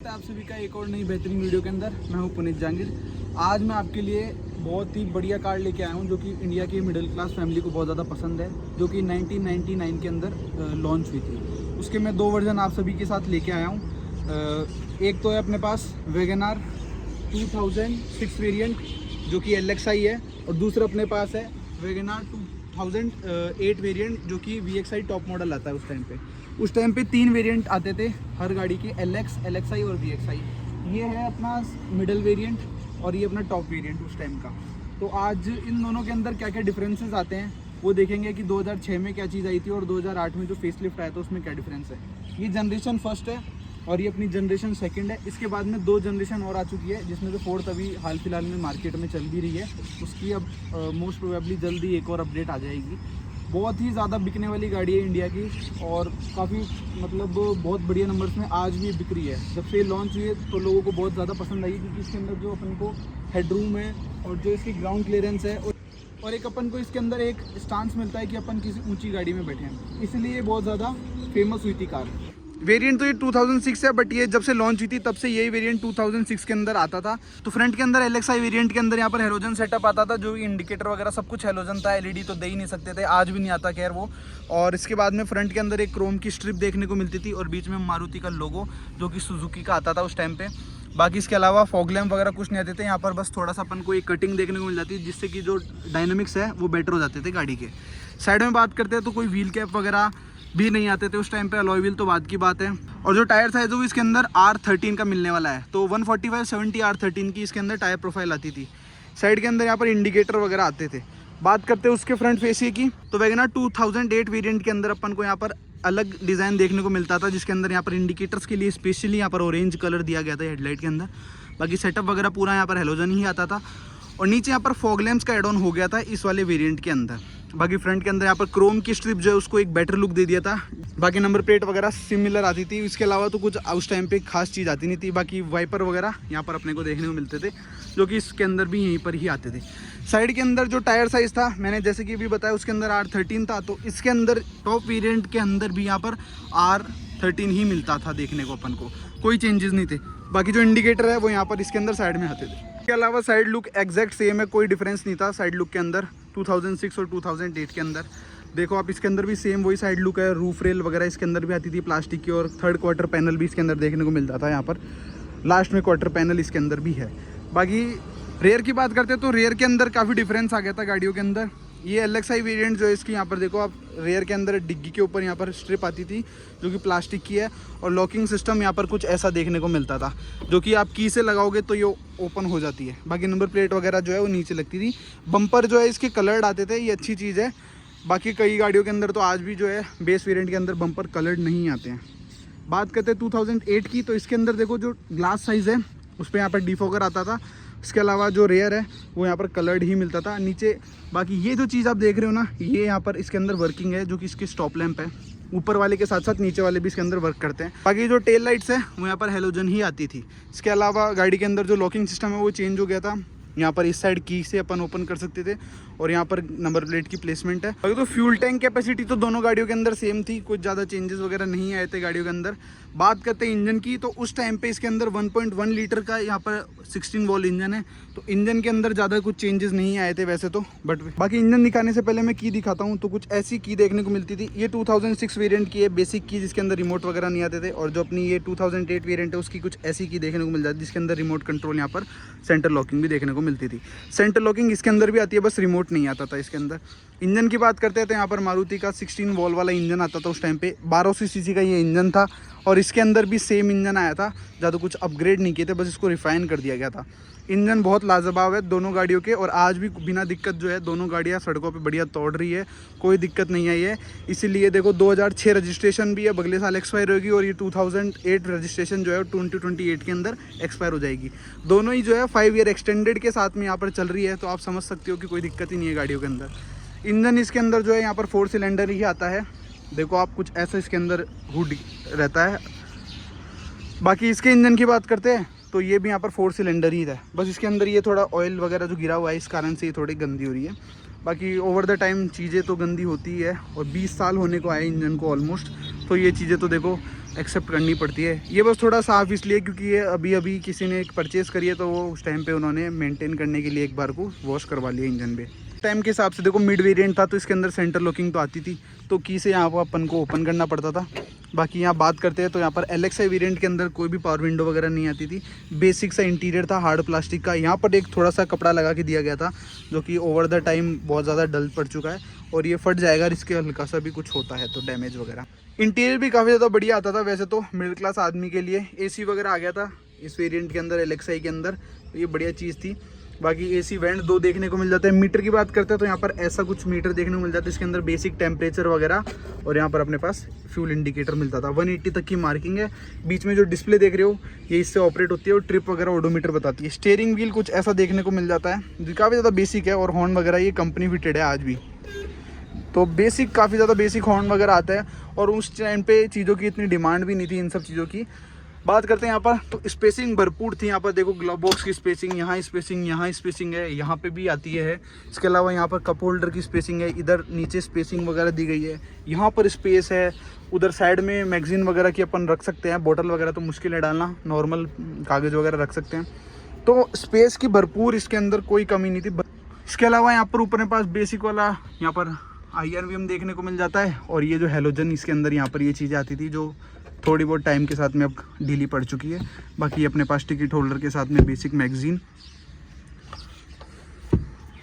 है आप सभी का एक और नई बेहतरीन वीडियो के अंदर। मैं हूं पुनीत जहांगीर। आज मैं आपके लिए बहुत ही बढ़िया कार लेके आया हूं जो कि इंडिया की मिडिल क्लास फैमिली को बहुत ज़्यादा पसंद है, जो कि 1999 के अंदर लॉन्च हुई थी। उसके मैं दो वर्जन आप सभी के साथ लेके आया हूँ। एक तो है अपने पास वैगनआर 2006 वेरिएंट जो कि LXi है, और दूसरा अपने पास है वैगनआर 2008 वेरिएंट जो कि VXi टॉप मॉडल आता है। उस टाइम पे 3 वेरिएंट आते थे हर गाड़ी के, LX, LXi और VXi। ये है अपना मिडल वेरिएंट और ये अपना टॉप वेरिएंट उस टाइम का। तो आज इन दोनों के अंदर क्या क्या डिफरेंसेस आते हैं वो देखेंगे कि 2006 में क्या चीज़ आई थी और 2008 में जो फेसलिफ्ट आया था उसमें क्या डिफरेंस है। ये जनरेशन फर्स्ट है और ये अपनी जनरेशन सेकंड है। इसके बाद में 2 जनरेशन और आ चुकी है, जिसमें से फोर्थ अभी हाल फिलहाल में मार्केट में चल भी रही है। उसकी अब मोस्ट प्रोबेबली जल्दी एक और अपडेट आ जाएगी। बहुत ही ज़्यादा बिकने वाली गाड़ी है इंडिया की और काफ़ी मतलब बहुत बढ़िया नंबर्स में आज भी बिक रही है। जब से लॉन्च हुई है तो लोगों को बहुत ज़्यादा पसंद आई, क्योंकि इसके अंदर जो अपन को हेडरूम है और जो इसकी ग्राउंड क्लियरेंस है और एक अपन को इसके अंदर एक स्टांस मिलता है कि अपन किसी ऊंची गाड़ी में बैठे हैं, इसलिए ये बहुत ज़्यादा फेमस हुई थी कार। वेरिएंट तो ये 2006 है, बट ये जब से लॉन्च हुई थी तब से यही वेरिएंट 2006 के अंदर आता था। तो फ्रंट के अंदर LXi वेरिएंट के अंदर यहाँ पर हेलोजन सेटअप आता था, जो इंडिकेटर वगैरह सब कुछ हेलोजन था। LED तो दे ही नहीं सकते थे, आज भी नहीं आता खैर वो। और इसके बाद में फ्रंट के अंदर एक क्रोम की स्ट्रिप देखने को मिलती थी और बीच में मारुति का लोगो जो कि सुजुकी का आता था उस टाइम पे। बाकी इसके अलावा फॉग लैम्प वगैरह कुछ नहीं आते थे। यहाँ पर बस थोड़ा सा अपन को एक कटिंग देखने को मिल जाती है, जिससे कि जो डायनामिक्स है वो बेटर हो जाते थे गाड़ी के। साइड में बात करते हैं तो कोई व्हील कैप वगैरह भी नहीं आते थे उस टाइम पे। अलॉय व्हील तो बात की बात है। और जो टायर साइज है वो इसके अंदर R13 का मिलने वाला है, तो 145/70 R13 की इसके अंदर टायर प्रोफाइल आती थी। साइड के अंदर यहाँ पर इंडिकेटर वगैरह आते थे। बात करते हैं उसके फ्रंट फेसिए की, तो वैगनआर 2008 वेरिएंट के अंदर अपन को यहाँ पर अलग डिज़ाइन देखने को मिलता था, जिसके अंदर यहाँ पर इंडिकेटर्स के लिए स्पेशली यहाँ पर ऑरेंज कलर दिया गया था हेडलाइट के अंदर। बाकी सेटअप वगैरह पूरा यहाँ पर हेलोजन ही आता था और नीचे यहाँ पर फॉग लैम्प्स का एड ऑन हो गया था इस वाले वेरिएंट के अंदर। बाकी फ्रंट के अंदर यहाँ पर क्रोम की स्ट्रिप जो है उसको एक बेटर लुक दे दिया था। बाकी नंबर प्लेट वगैरह सिमिलर आती थी। इसके अलावा तो कुछ उस टाइम पे खास चीज़ आती नहीं थी। बाकी वाइपर वगैरह यहाँ पर अपने को देखने को मिलते थे, जो कि इसके अंदर भी यहीं पर ही आते थे। साइड के अंदर जो टायर साइज़ था मैंने जैसे कि भी बताया, उसके अंदर R13 था, तो इसके अंदर टॉप वेरिएंट के अंदर भी यहाँ पर R13 ही मिलता था देखने को अपन को, कोई चेंजेस नहीं थे। बाकी जो इंडिकेटर है वो यहाँ पर इसके अंदर साइड में आते थे। इसके अलावा साइड लुक एग्जैक्ट सेम है, कोई डिफरेंस नहीं था साइड लुक के अंदर 2006 और 2008 के अंदर। देखो आप इसके अंदर भी सेम वही साइड लुक है। रूफ रेल वगैरह इसके अंदर भी आती थी प्लास्टिक की, और थर्ड क्वार्टर पैनल भी इसके अंदर देखने को मिलता था। यहाँ पर लास्ट में क्वार्टर पैनल इसके अंदर भी है। बाकी रेयर की बात करते हैं तो रेयर के अंदर काफ़ी डिफरेंस आ गया था गाड़ियों के अंदर। ये LXi वेरिएंट जो है इसकी यहाँ पर देखो आप, रेयर के अंदर डिग्गी के ऊपर यहाँ पर स्ट्रिप आती थी जो कि प्लास्टिक की है, और लॉकिंग सिस्टम यहाँ पर कुछ ऐसा देखने को मिलता था, जो कि आप की से लगाओगे तो ये ओपन हो जाती है। बाकी नंबर प्लेट वगैरह जो है वो नीचे लगती थी। बम्पर जो है इसके कलर्ड आते थे, ये अच्छी चीज़ है। बाकी कई गाड़ियों के अंदर तो आज भी जो है बेस वेरिएंट के अंदर बम्पर कलर्ड नहीं आते हैं। बात करते हैं 2008 की, तो इसके अंदर देखो जो ग्लास साइज़ है उस पर यहाँ पर डिफॉगर आता था। इसके अलावा जो रेयर है वो यहाँ पर कलर्ड ही मिलता था नीचे। बाकी ये जो चीज़ आप देख रहे हो ना, ये यहाँ पर इसके अंदर वर्किंग है, जो कि इसके स्टॉप लैंप है। ऊपर वाले के साथ साथ नीचे वाले भी इसके अंदर वर्क करते हैं। बाकी जो टेल लाइट्स है वो यहाँ पर हेलोजन ही आती थी। इसके अलावा गाड़ी के अंदर जो लॉकिंग सिस्टम है वो चेंज हो गया था। यहाँ पर इस साइड की से अपन ओपन कर सकते थे, और यहाँ पर नंबर प्लेट की प्लेसमेंट है। अगर तो फ्यूल टैंक कैपेसिटी तो दोनों गाड़ियों के अंदर सेम थी, कुछ ज़्यादा चेंजेस वगैरह नहीं आए थे गाड़ियों के अंदर। बात करते हैं इंजन की, तो उस टाइम पे इसके अंदर 1.1 लीटर का यहाँ पर 16 वॉल्व इंजन है, तो इंजन के अंदर ज़्यादा कुछ चेंजेस नहीं आए थे वैसे तो। बट बाकी इंजन दिखाने से पहले मैं की दिखाता हूँ, तो कुछ ऐसी की देखने को मिलती थी। ये 2006 वेरिएंट की है, बेसिक की, जिसके अंदर रिमोट वगैरह नहीं आते थे। और जो अपनी ये 2008 वेरिएंट है उसकी कुछ ऐसी की देखने को मिल जाती है, जिसके अंदर रिमोट कंट्रोल यहाँ पर सेंटर लॉकिंग भी देखने को मिलती थी। सेंटर लॉकिंग इसके अंदर भी आती है, बस रिमोट नहीं आता था इसके अंदर। इंजन की बात करते हैं तो यहाँ पर मारुति का 16 वॉल्व वाला इंजन आता था उस टाइम पे। 1200 सीसी का ये इंजन था, और इसके अंदर भी सेम इंजन आया था। ज़्यादा कुछ अपग्रेड नहीं किए थे, बस इसको रिफाइन कर दिया गया था। इंजन बहुत लाजवाब है दोनों गाड़ियों के, और आज भी बिना दिक्कत जो है दोनों गाड़ियाँ सड़कों पे बढ़िया तोड़ रही है, कोई दिक्कत नहीं आई है। इसीलिए देखो 2006 रजिस्ट्रेशन भी है, अगले साल एक्सपायर होगी, और ये 2008 रजिस्ट्रेशन जो है 2028 के अंदर एक्सपायर हो जाएगी। दोनों ही जो है 5 ईयर एक्सटेंडेड के साथ में यहाँ पर चल रही है, तो आप समझ सकते हो कि कोई दिक्कत ही नहीं है गाड़ियों के अंदर। इंजन इसके अंदर जो है यहाँ पर 4 सिलेंडर ही आता है। देखो आप कुछ ऐसा इसके अंदर हुड रहता है। बाकी इसके इंजन की बात करते हैं तो ये भी यहाँ पर 4 सिलेंडर ही है, बस इसके अंदर ये थोड़ा ऑयल वगैरह जो गिरा हुआ है इस कारण से ये थोड़ी गंदी हो रही है। बाकी ओवर द टाइम चीज़ें तो गंदी होती ही है, और 20 साल होने को आए इंजन को ऑलमोस्ट, तो ये चीज़ें तो देखो एक्सेप्ट करनी पड़ती है। ये बस थोड़ा साफ इसलिए क्योंकि ये अभी अभी किसी ने एक परचेज़ करी है, तो वो उस टाइम पे उन्होंने मेंटेन करने के लिए एक बार को वॉश करवा लिया इंजन पे। टाइम के हिसाब से देखो मिड वेरिएंट था, तो इसके अंदर सेंटर लॉकिंग तो आती थी, तो की से यहाँ पर अपन को ओपन करना पड़ता था। बाकी यहाँ बात करते हैं तो यहाँ पर LXi वेरिएंट के अंदर कोई भी पावर विंडो वगैरह नहीं आती थी। बेसिक सा इंटीरियर था हार्ड प्लास्टिक का। यहाँ पर एक थोड़ा सा कपड़ा लगा के दिया गया था जो कि ओवर द टाइम बहुत ज़्यादा डल पड़ चुका है और ये फट जाएगा, इसके हल्का सा भी कुछ होता है तो डैमेज वगैरह। इंटीरियर भी काफ़ी ज़्यादा बढ़िया आता था वैसे तो मिडिल क्लास आदमी के लिए। AC वगैरह आ गया था इस वेरिएंट के अंदर LXi के अंदर, तो ये बढ़िया चीज़ थी। बाकी AC वेंट 2 देखने को मिल जाते हैं। मीटर की बात करते हैं तो यहाँ पर ऐसा कुछ मीटर देखने को मिल जाता है, इसके अंदर बेसिक टेम्परेचर वगैरह और यहाँ पर अपने पास फ्यूल इंडिकेटर मिलता था। 180 तक की मार्किंग है। बीच में जो डिस्प्ले देख रहे हो ये इससे ऑपरेट होती है और ट्रिप वगैरह ओडोमीटर बताती है। स्टीयरिंग व्हील कुछ ऐसा देखने को मिल जाता है जो काफ़ी ज़्यादा बेसिक है और हॉर्न वगैरह ये कंपनी फिटेड है आज भी, तो बेसिक काफ़ी ज़्यादा बेसिक हॉर्न वगैरह आता है। और उस टाइम पे चीज़ों की इतनी डिमांड भी नहीं थी इन सब चीज़ों की। बात करते हैं यहाँ पर तो स्पेसिंग भरपूर थी। यहाँ पर देखो ग्लव बॉक्स की स्पेसिंग, यहाँ स्पेसिंग है, यहाँ पे भी आती है। इसके अलावा यहाँ पर कप होल्डर की स्पेसिंग है, इधर नीचे स्पेसिंग वगैरह दी गई है, यहाँ पर स्पेस है। उधर साइड में मैगजीन वगैरह की अपन रख सकते हैं, बोतल वगैरह तो मुश्किल है डालना, नॉर्मल कागज़ वगैरह रख सकते हैं। तो स्पेस की भरपूर इसके अंदर कोई कमी नहीं थी। इसके अलावा यहाँ पर ऊपर पास बेसिक वाला यहाँ पर IRVM देखने को मिल जाता है और ये जो हेलोजन इसके अंदर यहाँ पर ये चीज़ें आती थी जो थोड़ी बहुत टाइम के साथ में अब ढीली पड़ चुकी है। बाकी अपने पास टिकट होल्डर के साथ में बेसिक मैगजीन।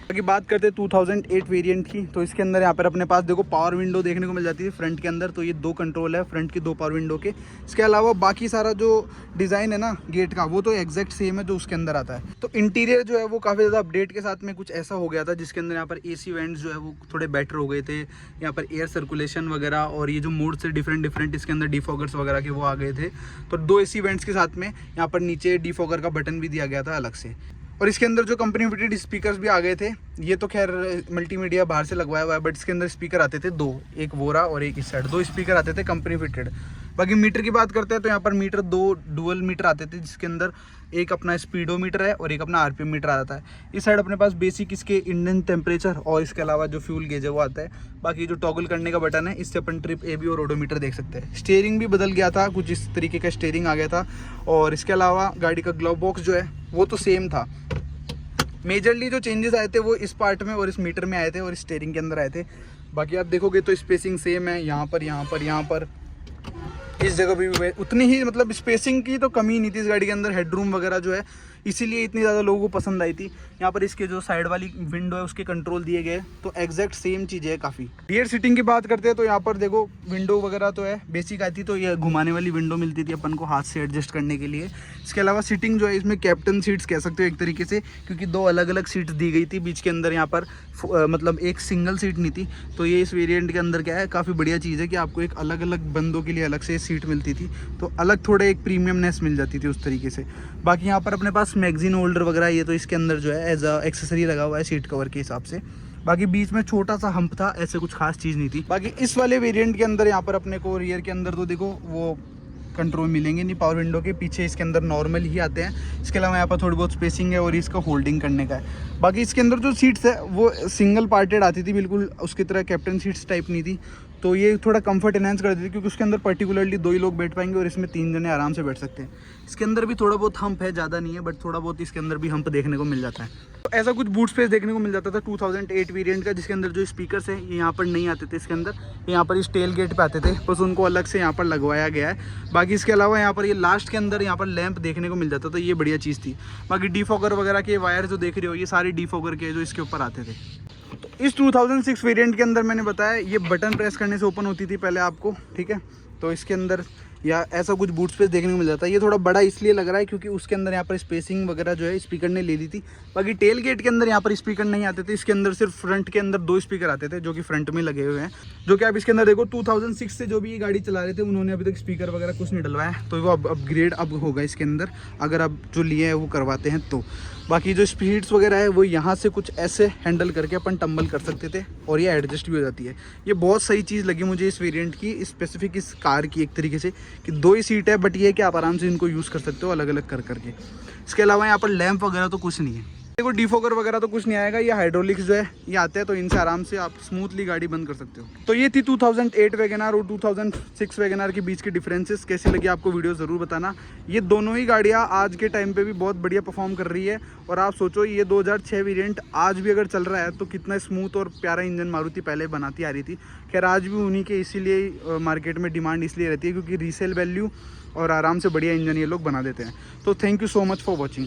बाकी बात करते हैं 2008 वेरिएंट की, तो इसके अंदर यहाँ पर अपने पास देखो पावर विंडो देखने को मिल जाती है फ्रंट के अंदर, तो ये 2 कंट्रोल है फ्रंट की 2 पावर विंडो के। इसके अलावा बाकी सारा जो डिज़ाइन है ना गेट का वो तो एग्जैक्ट सेम है जो उसके अंदर आता है। तो इंटीरियर जो है वो काफ़ी ज़्यादा अपडेट के साथ में कुछ ऐसा हो गया था जिसके अंदर यहाँ पर AC वेंट्स जो है वो थोड़े बेटर हो गए थे, यहाँ पर एयर सर्कुलेशन वगैरह और ये जो मोड से डिफरेंट इसके अंदर डिफॉगर्स वगैरह के वो आ गए थे। तो 2 AC वेंट्स के साथ में यहाँ पर नीचे डिफॉगर का बटन भी दिया गया था अलग से। और इसके अंदर जो कंपनी फिटेड स्पीकर्स भी आ गए थे, ये तो खैर मल्टीमीडिया बाहर से लगवाया हुआ है, बट इसके अंदर स्पीकर आते थे 2, एक वोरा और एक इस साइड, 2 स्पीकर आते थे कंपनी फिटेड। बाकी मीटर की बात करते हैं तो यहाँ पर मीटर 2 डुअल मीटर आते थे जिसके अंदर एक अपना स्पीडोमीटर है और एक अपना RPM मीटर आता है। इस साइड अपने पास बेसिक इसके इंजन टेम्परेचर और इसके अलावा जो फ्यूल गेज है वो आता है। बाकी जो टॉगल करने का बटन है इससे अपन ट्रिप AB और ओडोमीटर देख सकते हैं। स्टीयरिंग भी बदल गया था, कुछ इस तरीके का स्टीयरिंग आ गया था। और इसके अलावा गाड़ी का ग्लव बॉक्स जो है वो तो सेम था। मेजरली जो चेंजेस आए थे वो इस पार्ट में और इस मीटर में आए थे और स्टीयरिंग के अंदर आए थे। बाकी आप देखोगे तो स्पेसिंग सेम है, यहाँ पर इस जगह भी उतनी ही, मतलब स्पेसिंग की तो कमी नहीं थी इस गाड़ी के अंदर। हेडरूम वगैरह जो है इसीलिए इतनी ज़्यादा लोगों को पसंद आई थी। यहाँ पर इसके जो साइड वाली विंडो है उसके कंट्रोल दिए गए, तो एग्जैक्ट सेम चीज़ है काफ़ी। रियर सीटिंग की बात करते हैं तो यहाँ पर देखो विंडो वगैरह तो है बेसिक आती, तो ये घुमाने वाली विंडो मिलती थी अपन को हाथ से एडजस्ट करने के लिए। इसके अलावा सीटिंग जो है इसमें कैप्टन सीट्स कह सकते हो एक तरीके से, क्योंकि 2 अलग अलग सीट्स दी गई थी बीच के अंदर। यहाँ पर मतलब एक सिंगल सीट नहीं थी, तो ये इस वेरिएंट के अंदर क्या है काफ़ी बढ़िया चीज़ है कि आपको एक अलग अलग बंदों के लिए अलग से सीट मिलती थी, तो अलग थोड़े एक प्रीमियमनेस मिल जाती थी उस तरीके से। बाकी यहाँ पर अपने पास मैगजीन होल्डर वगैरह ये तो इसके अंदर जो है एज अ एक्सेसरी लगा हुआ है सीट कवर के हिसाब से। बाकी बीच में छोटा सा हम्प था, ऐसे कुछ खास चीज़ नहीं थी। बाकी इस वाले वेरिएंट के अंदर यहाँ पर अपने को रियर के अंदर तो देखो वो कंट्रोल मिलेंगे नहीं पावर विंडो के पीछे, इसके अंदर नॉर्मल ही आते हैं। इसके अलावा यहाँ पर थोड़ी बहुत स्पेसिंग है और इसका होल्डिंग करने का है। बाकी इसके अंदर जो सीट्स है वो सिंगल पार्टेड आती थी, बिल्कुल उसकी तरह कैप्टन सीट्स टाइप नहीं थी, तो ये थोड़ा कंफर्ट एनहांस कर देती थी क्योंकि उसके अंदर पर्टिकुलरली 2 ही लोग बैठ पाएंगे और इसमें 3 जने आराम से बैठ सकते हैं। इसके अंदर भी थोड़ा बहुत हम्प है, ज़्यादा नहीं है, बट थोड़ा बहुत इसके अंदर भी हम्प देखने को मिल जाता है। तो ऐसा कुछ बूट स्पेस देखने को मिल जाता था 2008 वेरिएंट का, जिसके अंदर जो स्पीकर्स है ये यहाँ पर नहीं आते थे इसके अंदर, यहाँ पर इस टेल गेट पे आते थे, बस उनको अलग से यहाँ पर लगवाया गया है। बाकी इसके अलावा यहाँ पर ये लास्ट के अंदर यहाँ पर लैंप देखने को मिल जाता था, ये बढ़िया चीज़ थी। बाकी डिफॉगर वगैरह के वायर जो देख रहे हो ये सारे डिफॉगर के जो इसके ऊपर आते थे। तो इस 2006 वेरिएंट के अंदर मैंने बताया ये बटन प्रेस करने से ओपन होती थी पहले आपको, ठीक है। तो इसके अंदर या ऐसा कुछ बूट स्पेस देखने को मिल जाता है। ये थोड़ा बड़ा इसलिए लग रहा है क्योंकि उसके अंदर यहाँ पर स्पेसिंग वगैरह जो है स्पीकर ने ले ली थी। बाकी टेल गेट के अंदर यहाँ पर स्पीकर नहीं आते थे, इसके अंदर सिर्फ फ्रंट के अंदर 2 स्पीकर आते थे जो कि फ्रंट में लगे हुए हैं, जो कि आप इसके अंदर देखो 2006 से जो भी ये गाड़ी चला रहे थे उन्होंने अभी तक स्पीकर वगैरह कुछ नहीं डलवाया, तो वो अपग्रेड अब होगा इसके अंदर अगर आप जो लिए हैं वो करवाते हैं तो। बाकी जो स्पीड्स वगैरह है वो यहाँ से कुछ ऐसे हैंडल करके अपन टम्बल कर सकते थे और ये एडजस्ट भी हो जाती है। ये बहुत सही चीज़ लगी मुझे इस वेरिएंट की, स्पेसिफिक इस कार की एक तरीके से कि 2 ही सीट है, बट ये है कि आप आराम से इनको यूज़ कर सकते हो अलग अलग कर करके। इसके अलावा यहाँ पर लैंप वगैरह तो कुछ नहीं है, देखो डिफोगर वगैरह तो कुछ नहीं आएगा, ये हाइड्रोलिक्स जो है ये आते हैं, तो इनसे आराम से आप स्मूथली गाड़ी बंद कर सकते हो। तो ये थी 2008 वैगनआर और 2006 वैगनआर के बीच के डिफरेंसेस। कैसी लगी आपको वीडियो ज़रूर बताना। ये दोनों ही गाड़ियाँ आज के टाइम पे भी बहुत बढ़िया परफॉर्म कर रही है। और आप सोचो ये 2006 वेरिएंट आज भी अगर चल रहा है तो कितना स्मूथ और प्यारा इंजन मारुति पहले बनाती आ रही थी। खैर आज भी उन्हीं के इसीलिए मार्केट में डिमांड इसलिए रहती है क्योंकि रीसेल वैल्यू और आराम से बढ़िया इंजन ये लोग बना देते हैं। तो thank you so much for watching.